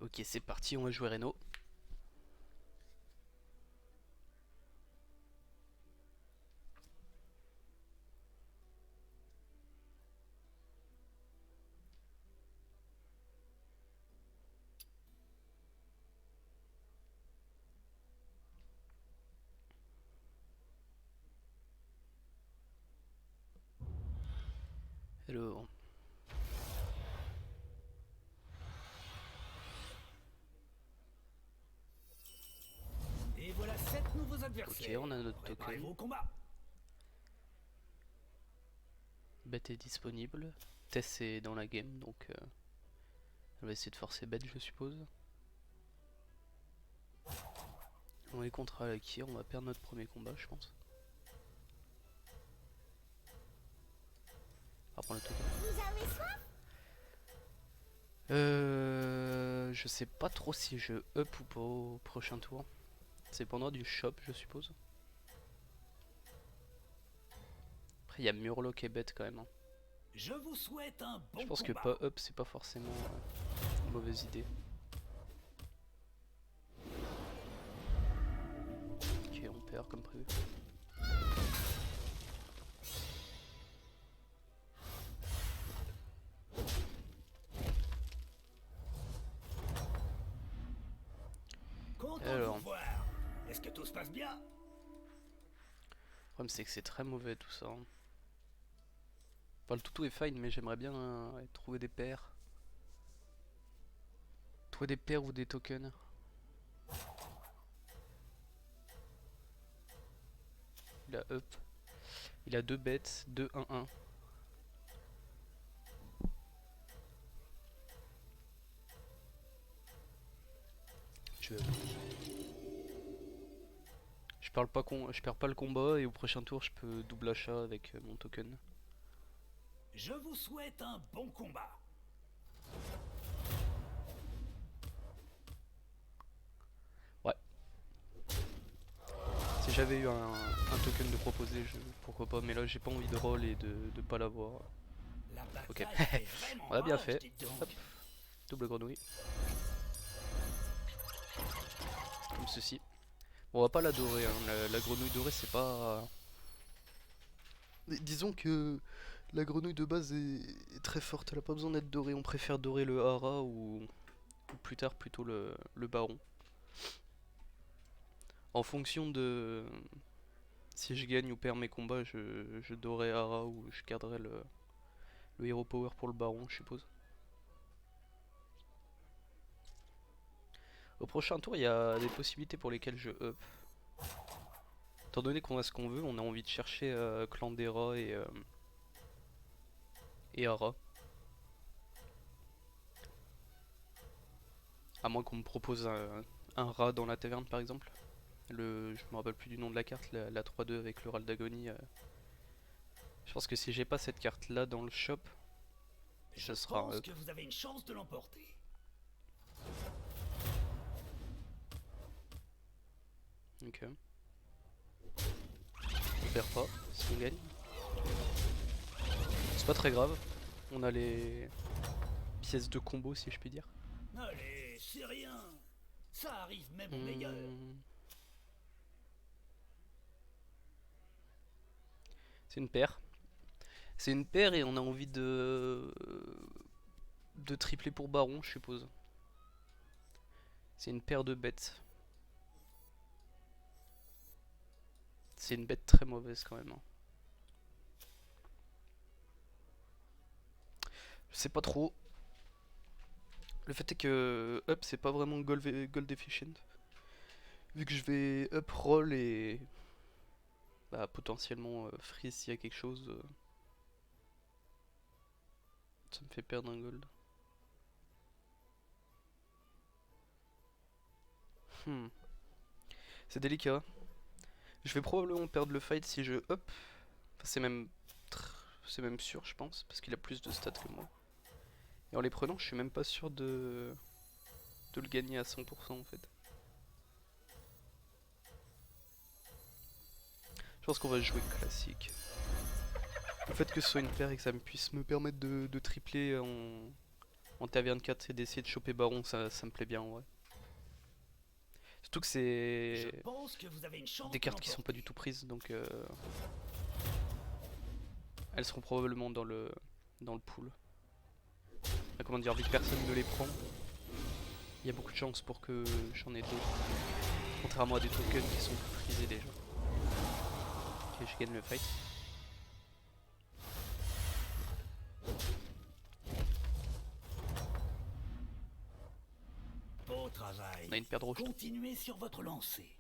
Ok, c'est parti, on va jouer Reno. Alors, Et voilà 7 nouveaux ok, adversaires. on a notre token. Préparez-vous au combat. Bet est disponible. Tess est dans la game, donc elle va essayer de forcer Bet, je suppose. On est contre Alakir, on va perdre notre premier combat, je pense. On va prendre le token. Vous avez soif? Je sais pas trop si je up ou pas au prochain tour. Ça dépendra du shop, je suppose. Après, il y a Murloc et Bet quand même, hein. Je vous souhaite un Je bon pense que combat. pas up, c'est pas forcément une mauvaise idée. Ok, on perd comme prévu. Content de vous Alors, revoir. Est-ce que tout se passe bien? le problème c'est que c'est très mauvais tout ça, hein. Enfin, le toutou est fine, mais j'aimerais bien trouver des paires. Trouver des paires ou des tokens. Il a up. Il a 2 bêtes, 2-1-1. Je... je perds pas le combat et au prochain tour je peux double achat avec mon token. Je vous souhaite un bon combat. Ouais. Si j'avais eu un token de proposer, pourquoi pas, mais là j'ai pas envie de roll et de pas l'avoir. La Ok. bataille fait vraiment On a bien rage, fait. dites donc. Hop. Double grenouille. Comme ceci. Bon, on va pas l'adorer, hein. La grenouille dorée c'est pas... Disons que la grenouille de base est très forte, elle a pas besoin d'être dorée, on préfère dorer le hara ou plus tard plutôt le baron. En fonction de si je gagne ou perds mes combats, je dorerai hara ou je garderai le hero power pour le baron, je suppose. Au prochain tour, il y a des possibilités pour lesquelles je up. Étant donné qu'on a ce qu'on veut, on a envie de chercher Clandera et Hara. À moins qu'on me propose un rat dans la taverne par exemple. Je me rappelle plus du nom de la carte, la 3-2 avec le rat d'agonie. Je pense que si j'ai pas cette carte là dans le shop, Je ça sera un pense up. que vous avez une chance de l'emporter. Ok. On perd pas si on gagne. C'est pas très grave. On a les pièces de combo si je puis dire. Allez, c'est rien. Ça arrive même au meilleur. Hmm. C'est une paire. C'est une paire et on a envie de tripler pour baron, je suppose. C'est une paire de bêtes. C'est une bête très mauvaise quand même, hein. Je sais pas trop. Le fait est que up c'est pas vraiment gold efficient. Vu que je vais up roll et bah, potentiellement freeze s'il y a quelque chose, ça me fait perdre un gold. Hmm. C'est délicat. Je vais probablement perdre le fight si je up. Enfin, c'est même sûr je pense parce qu'il a plus de stats que moi. Et en les prenant je suis même pas sûr de le gagner à 100% en fait. Je pense qu'on va jouer classique. Le fait que ce soit une paire et que ça me puisse me permettre de tripler en taverne 4 et d'essayer de choper Baron, ça me plaît bien en vrai. Surtout que Je c'est pense que vous avez une chance des de cartes qui sont pas du l'emporter. tout prises, donc elles seront probablement dans le pool. Enfin, comment dire, vu que personne ne les prend, il y a beaucoup de chances pour que j'en ai d'autres. Contrairement à des tokens qui sont plus prisés déjà. Ok, je gagne le fight. Beau On a travail. une paire de rejetons. Continuez sur votre lancée.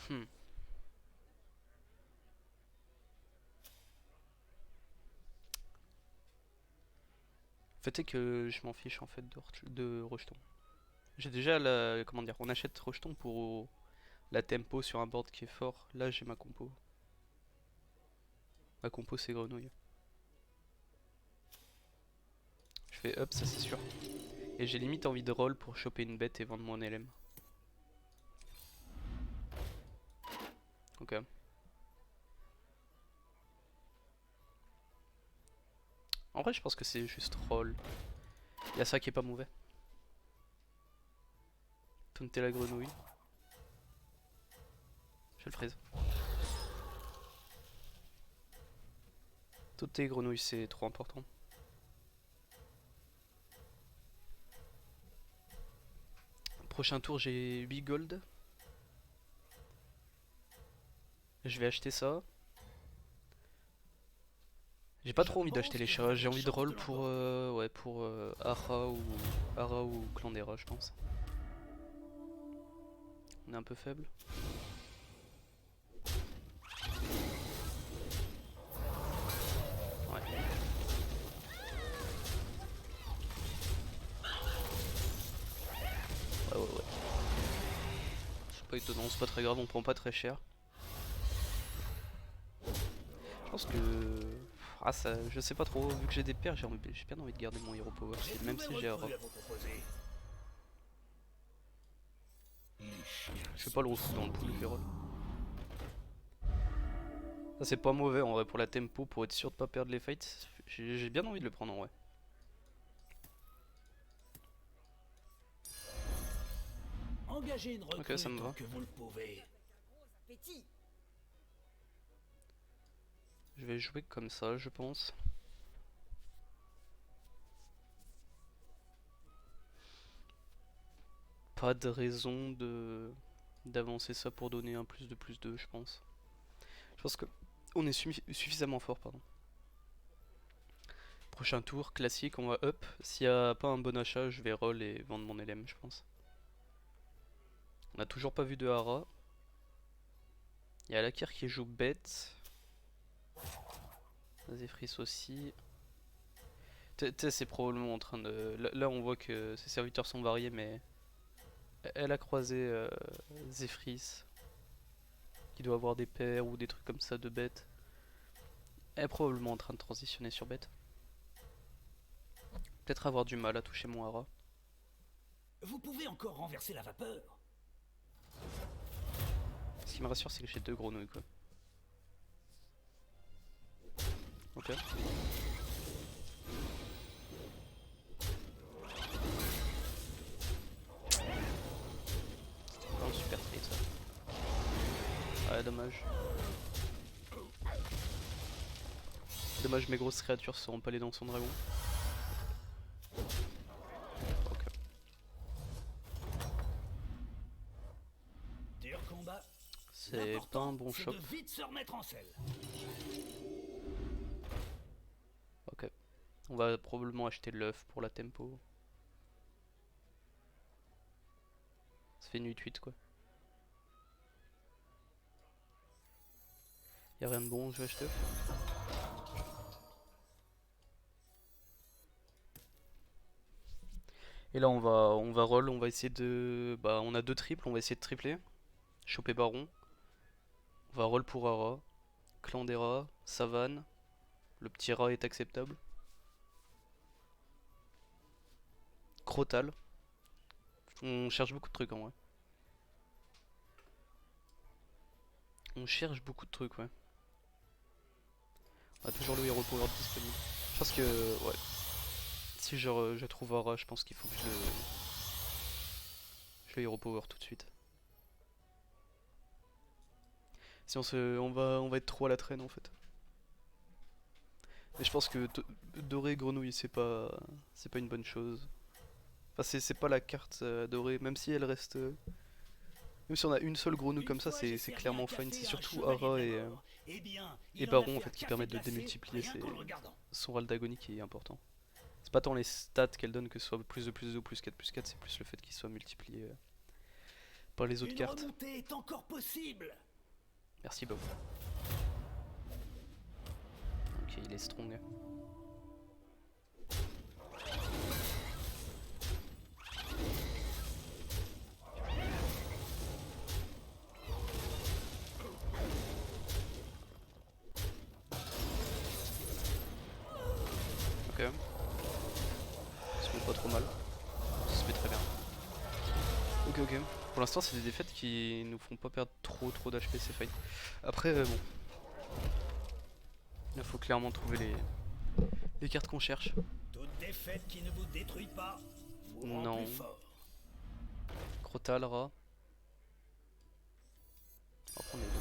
Hmm. Le fait est que je m'en fiche en fait de rejetons. J'ai déjà la. Comment dire, on achète rejetons pour la tempo sur un board qui est fort. Là j'ai ma compo. Ma compo c'est grenouille. Je fais up, ça c'est sûr. Et j'ai limite envie de roll pour choper une bête et vendre mon LM. Ok. En vrai je pense que c'est juste roll. Il y a ça qui est pas mauvais. Taunter la grenouille. Je le freeze. Taunter les grenouilles c'est trop important. Prochain tour j'ai 8 gold. Je vais acheter ça. J'ai pas Je trop envie d'acheter pense les que vous chats, avez j'ai une envie de chance roll de pour l'emporter. ouais pour Ara ou Clandera je pense. On est un peu faible. Ouais. Ouais. C'est pas étonnant, c'est pas très grave, on prend pas très cher. Je pense que ah ça je sais pas trop, vu que j'ai des paires, j'ai bien envie de garder mon hero power, J'ai de même nouvelles si j'ai Ara. recrues à vous proposer. Les chiens Je vais sont pas le de refouler dans le pool, je santé. vais roll. Ça c'est pas mauvais en vrai pour la tempo, pour être sûr de pas perdre les fights. J'ai bien envie de le prendre en vrai. Engagez une Ok ça recrue me tant va. que vous le pouvez. Je vais jouer comme ça je pense. Pas de raison de d'avancer ça pour donner un plus de je pense. Je pense que on est suffisamment fort pardon. Prochain tour, classique, on va up. S'il n'y a pas un bon achat, je vais roll et vendre mon LM je pense. On a toujours pas vu de Hara. Il y a Lakir qui joue bête. Zephrys aussi. Tu c'est probablement en train de... Là on voit que ses serviteurs sont variés mais... Elle a croisé Zephrys. Qui doit avoir des paires ou des trucs comme ça de bête. Elle est probablement en train de transitionner sur bête. Peut-être avoir du mal à toucher mon Hara. Vous pouvez encore renverser la vapeur. Ce qui me rassure c'est que j'ai deux grenouilles quoi. Ok. Pas un super trade ça. Ouais dommage. Dommage mes grosses créatures seront pas les dans son dragon. Ok. Dur combat. C'est pas un L'important, bon c'est shop. de vite se remettre en selle. Ok. On va probablement acheter l'œuf pour la tempo. Ça fait une 8-8 quoi. Y'a rien de bon, je vais acheter œuf. Et là on va roll, on va essayer de... Bah on a deux triples, on va essayer de tripler. Choper Baron. On va roll pour Ara. Clandera, Savane. Le petit rat est acceptable. Crotal. On cherche beaucoup de trucs en vrai. On cherche beaucoup de trucs ouais. On a toujours le hero power disponible. Je pense que ouais. Si je trouve Aura, je pense qu'il faut que je le hero power tout de suite. Sinon on va être trop à la traîne en fait. Mais je pense que doré grenouille c'est pas une bonne chose. Enfin c'est pas la carte dorée, même si elle reste... même si on a une seule grenouille comme ça, c'est clairement fine. C'est surtout Hara et Baron en fait qui permettent de démultiplier son râle d'agonie qui est important. C'est pas tant les stats qu'elle donne que ce soit plus de plus 2 ou plus 4, c'est plus le fait qu'il soit multiplié par les autres cartes. Est encore possible. Merci Bob. Ok, il est strong. Ok. Ça se met pas trop mal. Ça se met très bien. Ok, ok. Pour l'instant, c'est des défaites qui nous font pas perdre trop d'HP, c'est fine. Après, bon. Il faut clairement trouver les cartes qu'on cherche. Toute défaite qui ne vous détruit pas vous rend Non. plus fort. Crotal, Ra. On va prendre les deux.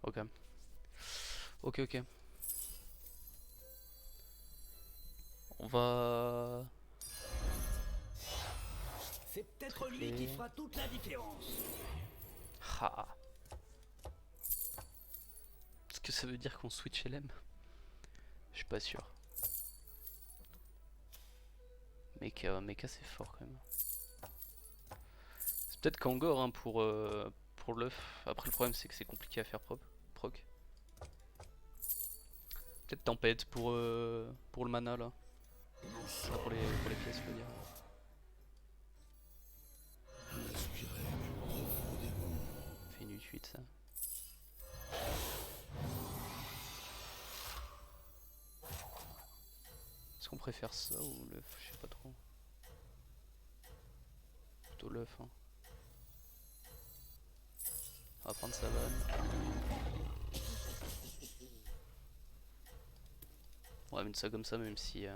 Ok. Ok, ok. On va... C'est peut-être lui qui fera toute la différence. Ah. Est-ce que ça veut dire qu'on switch LM? Je suis pas sûr. Mecha c'est fort quand même. C'est peut-être Kangor hein, pour l'œuf. Après le problème c'est que c'est compliqué à faire proc. Peut-être Tempête pour le mana là. Ah, pour les pièces je veux dire. Fait une 8 ça. Est-ce qu'on préfère ça ou l'œuf? Je sais pas trop. Plutôt l'œuf hein. On va prendre sa vanne. On va mettre ça comme ça même si...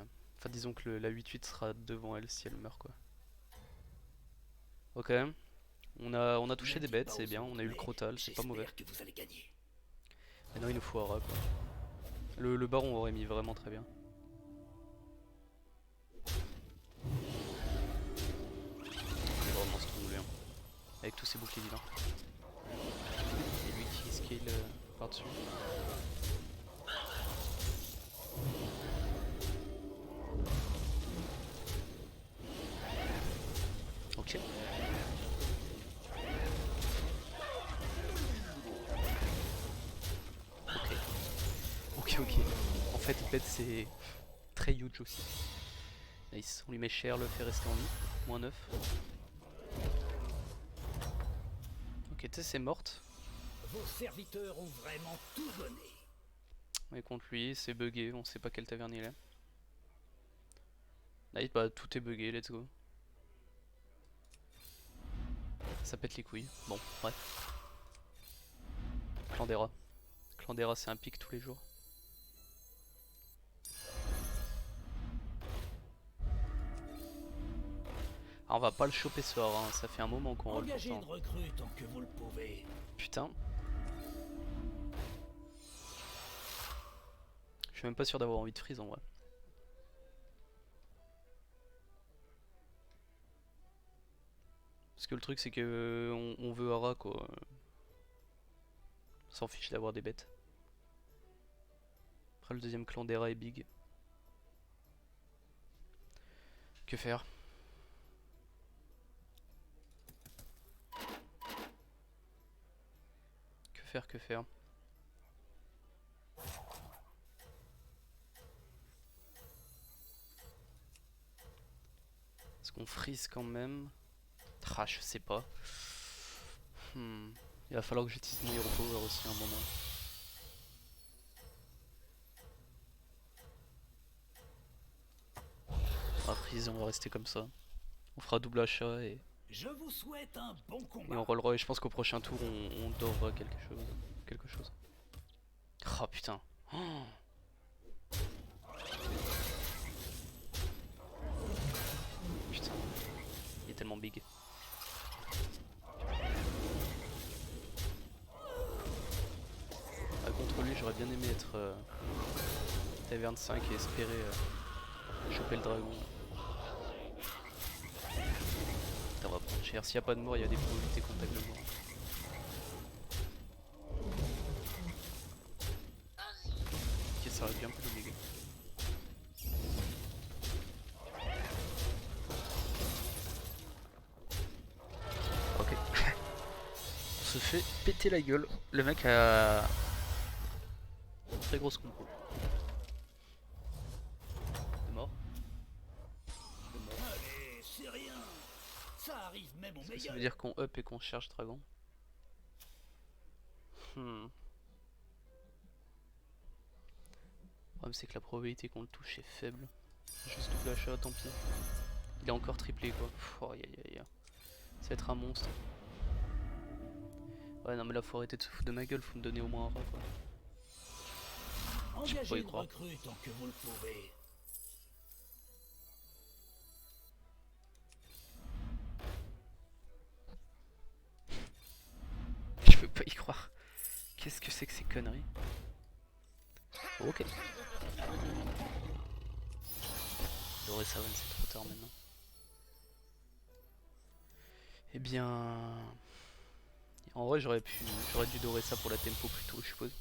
Enfin disons que la 8-8 sera devant elle si elle meurt quoi. Ok. On a touché des bêtes, c'est bien, on a eu le Crotal, c'est pas mauvais. Maintenant il nous faut Aura quoi. Le baron aurait mis vraiment très bien. Il est vraiment strong lui hein. Avec tous ses boucliers divins. Et lui qui scale par dessus. Ok. Ok. En fait bête c'est très huge aussi. Nice, on lui met cher, le fait rester en vie. Moins 9. Ok, tu sais c'est morte. Vos serviteurs ont vraiment tout donné. On est contre lui, c'est bugué, on sait pas quelle taverne il est. Nice, bah tout est bugué, let's go. Ça pète les couilles. Bon, bref. Clandera. Clandera c'est un pic tous les jours. Ah, on va pas le choper ce soir, hein. Ça fait un moment qu'on roule Engagez pourtant. une recrue tant que vous le pouvez. Putain. Je suis même pas sûr d'avoir envie de freeze en vrai. Parce que le truc c'est que on veut Hara quoi. On s'en fiche d'avoir des bêtes. Après le deuxième clan d'Era est big. Que faire? Que faire? Est-ce qu'on freeze quand même? Ah je sais pas. Il va falloir que j'utilise mon hero power aussi à un moment. On va freeze, on va rester comme ça. On fera double achat et Je vous souhaite un bon combat. on rollera et je pense qu'au prochain tour on dorera quelque chose. Oh putain. Oh, putain, il est tellement big. Ah, contre lui, j'aurais bien aimé être Taverne 5 et espérer choper le dragon. Putain, on va prendre cher. S'il n'y a pas de mort, il y a des probabilités qu'on tag le mort. Ok, ça aurait bien pris les dégâts. Ok. On se fait péter la gueule. Le mec a une très grosse compo. De mort. De mort. Allez, c'est rien. Ça arrive même au Est-ce que ça meilleur. veut dire qu'on up et qu'on cherche dragon? Le problème c'est que la probabilité qu'on le touche est faible. Juste double achat, tant pis. Il est encore triplé quoi. Oh, aïe, aïe, aïe. Ça va être un monstre. Ouais non mais là faut arrêter de se foutre de ma gueule, faut me donner au moins un rat quoi. Je peux pas Engagez y une croire. recrue tant que vous le pouvez. Je peux pas y croire. Qu'est-ce que c'est que ces conneries? Ok. Doré Savan c'est trop tard maintenant. Eh bien... En vrai j'aurais dû dorer ça pour la tempo plus tôt je suppose.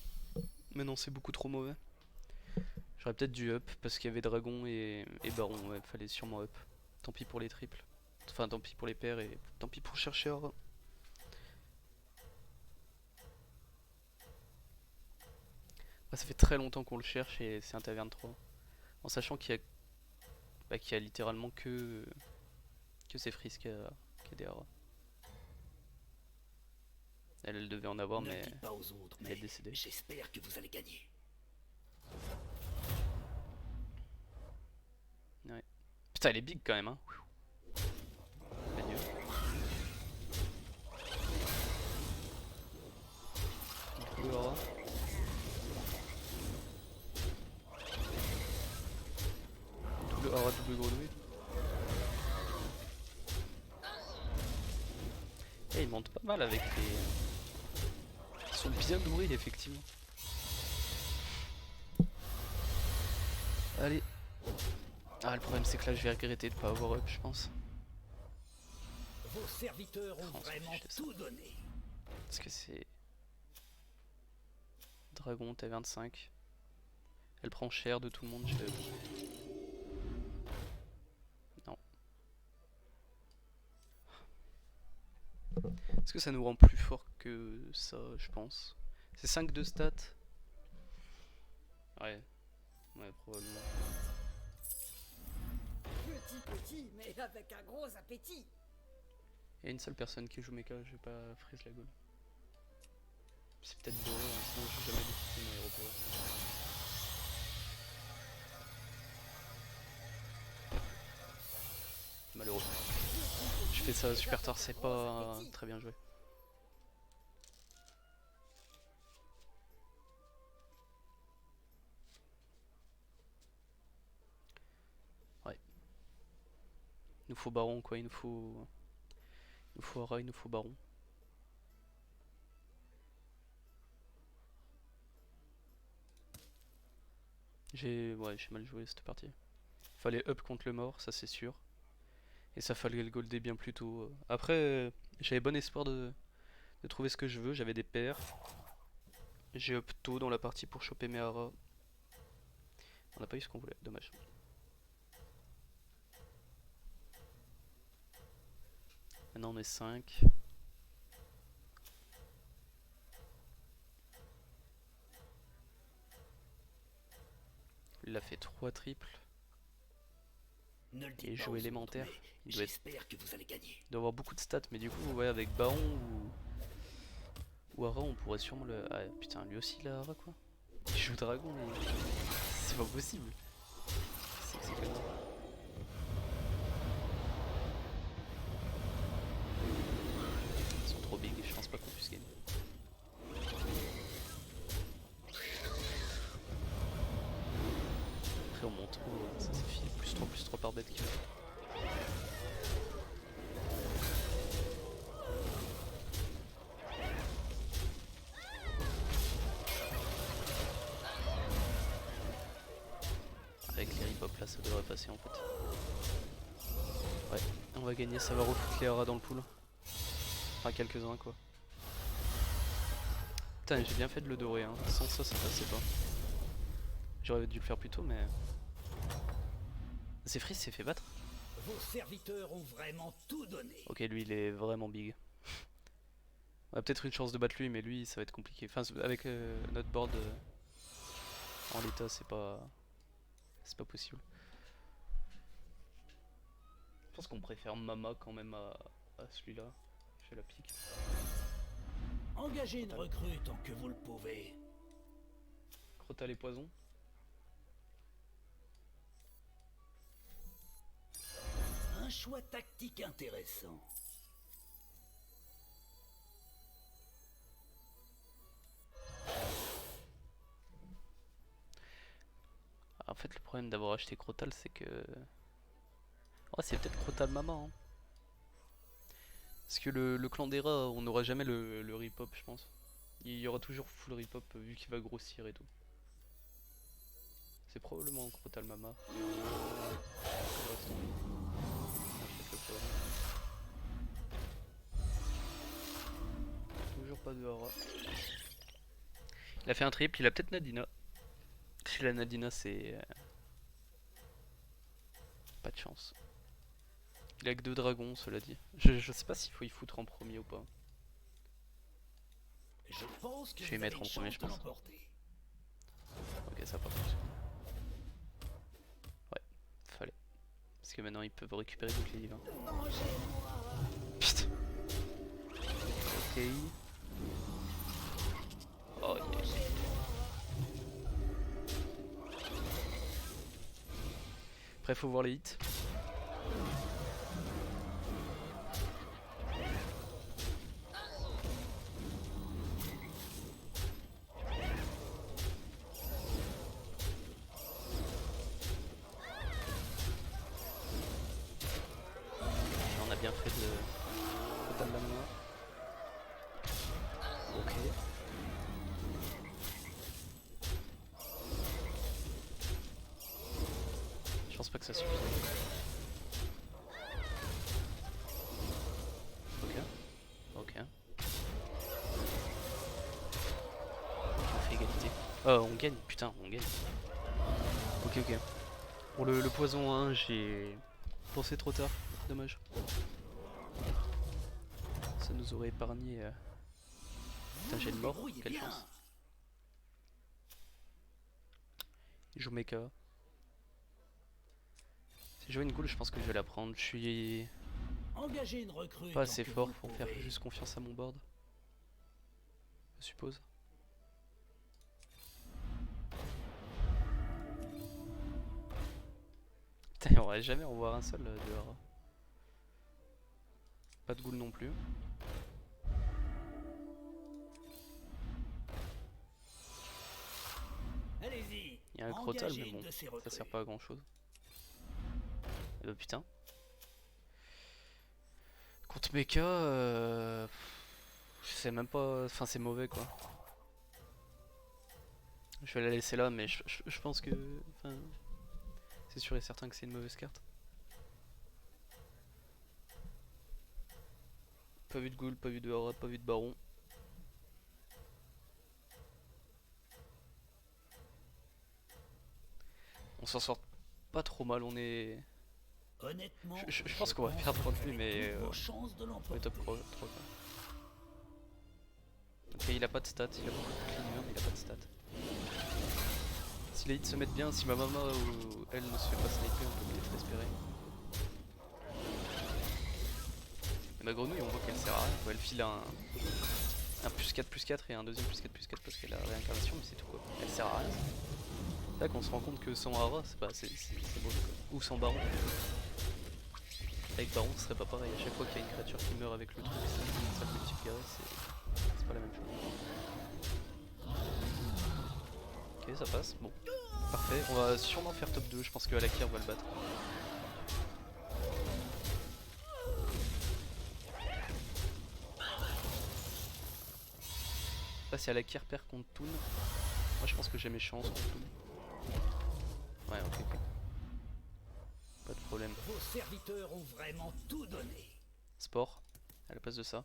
Mais non c'est beaucoup trop mauvais. J'aurais peut-être dû up parce qu'il y avait dragon et baron, ouais fallait sûrement up. Tant pis pour les triples. Enfin tant pis pour les paires et tant pis pour chercher un rat. Ah, ça fait très longtemps qu'on le cherche et c'est un taverne 3. En sachant qu'il y a littéralement que c'est Freeze qui a des rats. Elle devait en avoir Ne le mais dites pas aux autres, elle est mais décédée. j'espère que vous allez gagner. Ouais. Putain elle est big quand même hein. Adieu. Double rat. Double rat, double grenouille. Et ils montent pas mal avec les... Ils sont bien nourris effectivement. Allez. Ah le problème c'est que là je vais regretter de pas avoir up je pense. Vos serviteurs ont Oh, vraiment je laisse ça. tout donné. Parce que c'est... Dragon T25. Elle prend cher de tout le monde, je vais... Non. Est-ce que ça nous rend plus fort que ça, je pense? C'est 5 de stats. Ouais. Ouais, probablement. Petit, mais avec un gros appétit. Il y a une seule personne qui joue mecha, je vais pas freeze la gueule. C'est peut-être beau, hein, sinon je vais jamais détecté mon aéroport. Malheureux. Je fais ça super tard, c'est pas très bien joué. Ouais. Il nous faut baron quoi, il nous faut... Il nous faut rat, il nous faut baron. J'ai mal joué cette partie. Fallait up contre le mort, ça c'est sûr. Et ça fallait le golder bien plus tôt. Après, j'avais bon espoir de trouver ce que je veux, j'avais des paires. J'ai up tôt dans la partie pour choper mes haras. On n'a pas eu ce qu'on voulait, dommage. Maintenant on est 5. Il a fait 3 triples. Ne le dites Et pas jeu aux élémentaire. autres, mais Il doit, j'espère que vous allez gagner. il doit avoir beaucoup de stats, mais du coup, ouais, avec baron ou hara, on pourrait sûrement le. Ah putain, lui aussi il a hara quoi. Il joue dragon, mais. C'est pas possible. C'est que c'est comme ça. Ils sont trop big et je pense pas qu'on puisse gagner. Après on monte haut, ça c'est fini. Plus 3 par bête qui va. Avec les rip-hop là ça devrait passer en fait. Ouais, on va gagner, ça va refoutre les haras dans le pool. Enfin quelques-uns quoi. Putain j'ai bien fait de le dorer, hein. Sans ça ça passait pas. J'aurais dû le faire plus tôt mais... Zephyr s'est fait battre. Vos serviteurs ont vraiment tout donné. Ok lui il est vraiment big. On a peut-être une chance de battre lui mais lui ça va être compliqué. Enfin avec notre board en l'état c'est pas possible. Je pense qu'on préfère Mama quand même à celui-là. Je fais la pique. Engagez une recrue tant que vous le pouvez. Crottal et poison. Un choix tactique intéressant. En fait le problème d'avoir acheté Crottal c'est que... Oh c'est peut-être Crottal Mama hein. Parce que le clan des rats on n'aura jamais le rip-hop je pense. Il y aura toujours full rip-hop vu qu'il va grossir et tout. C'est probablement Crottal Mama. Toujours pas de hara. Il a fait un triple, il a peut-être Nadina. Si la Nadina c'est... Pas de chance. Il a que 2 dragons cela dit. Je sais pas s'il faut y foutre en premier ou pas. Je pense que Je vais y mettre en premier je pense. Ok ça va pas fonctionner. Ouais, fallait. Parce que maintenant ils peuvent récupérer toutes les livres. Putain. Ok. Oh yeah. Après faut voir les hits. On a bien fait de total la main. Ok. Je pense pas que ça suffise. Ok. Ok. On fait égalité. Oh on gagne, putain on gagne. Ok ok. Pour le poison 1 j'ai pensé trop tard, dommage. Ça nous aurait épargné... Putain j'ai une mort, quelle chance. Il joue mecha. Si je vois une ghoul je pense que je vais la prendre, je suis Engagez une recrue pas tant assez que fort vous pour le faire pouvez. juste confiance à mon board. Je suppose. Putain on va jamais en voir un seul dehors. Pas de ghoul non plus. Allez-y. Il y a un Crottal engagez mais une bon, de ces ça recrues. sert pas à grand chose. Et bah putain. Contre mecha, je sais même pas, enfin c'est mauvais quoi. Je vais la laisser là mais je pense que, enfin, c'est sûr et certain que c'est une mauvaise carte. Pas vu de ghoul, pas vu de hara, pas vu de baron. On s'en sort pas trop mal, on est... Honnêtement, Je pense qu'on va perdre contre lui mais vos chances de on est l'emporter. top 3 quoi. Ok il a pas de stats, il a beaucoup de cleaner mais il a pas de stats. Si les hits se mettent bien, si ma maman ou elle ne se fait pas sniper, on peut peut-être espérer. Et ma grenouille on voit qu'elle sert à rien, quoi. Elle file un +4/+4 et un deuxième +4/4 parce qu'elle a réincarnation mais c'est tout quoi. Elle sert à rien. C'est là qu'on se rend compte que sans hara c'est mauvais quoi. Ou sans baron. Avec baron ce serait pas pareil, à chaque fois qu'il y a une créature qui meurt avec le truc ça multiplierait, c'est pas la même chose. Ok ça passe, bon. Parfait, on va sûrement faire top 2, je pense que Alakir va le battre. Là si Alakir perd contre Toon, moi je pense que j'ai mes chances contre Toon. Ouais ok. Pas de problème. Vos serviteurs ont vraiment tout donné. Sport, à la place de ça.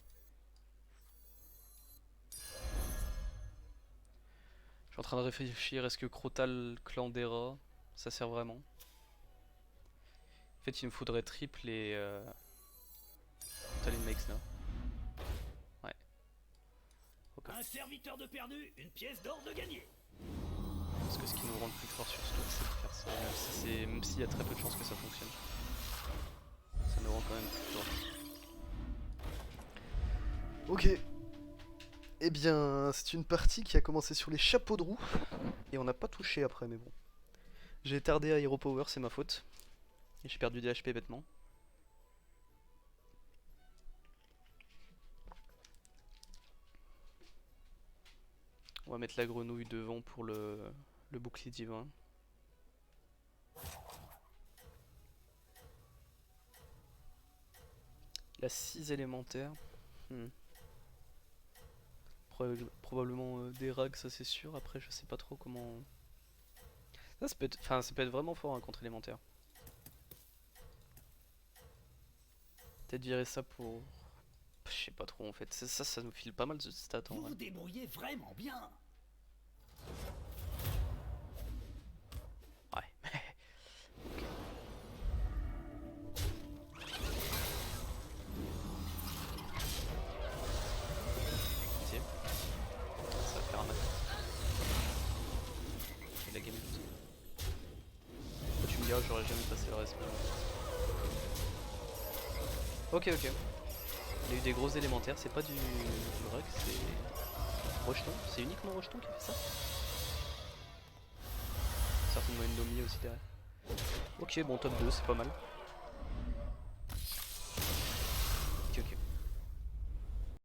Je suis en train de réfléchir, est-ce que Crotal, Clandera, ça sert vraiment? En fait il me faudrait triple et Crotal in makes no. Ouais. Ok. Un serviteur de perdu, une pièce d'or de gagné. Parce que ce qui nous rend le plus fort sur ce tour c'est de faire ça, même s'il y a très peu de chances que ça fonctionne. Ça nous rend quand même plus fort. Ok. Eh bien, c'est une partie qui a commencé sur les chapeaux de roue. Et on n'a pas touché après, mais bon. J'ai tardé à Hero Power, c'est ma faute. Et j'ai perdu des HP bêtement. On va mettre la grenouille devant pour le bouclier divin. La 6 élémentaire. Probablement des rags, ça c'est sûr. Après, je sais pas trop comment. Ça peut être, ça peut être vraiment fort hein, contre élémentaire. Peut-être virer ça pour. Je sais pas trop en fait. Ça nous file pas mal de stats en Vous vrai. vous débrouillez vraiment bien. Ouais. Pitié. Ça va faire un match. Et la game est toute. Toi, tu me diras, j'aurais jamais passé le reste. Ok, ok. Il y a eu des gros élémentaires, c'est pas du rug, c'est rejeton. C'est uniquement rejeton qui fait ça. Certainement une Nomi aussi derrière. Ok, bon top 2, c'est pas mal.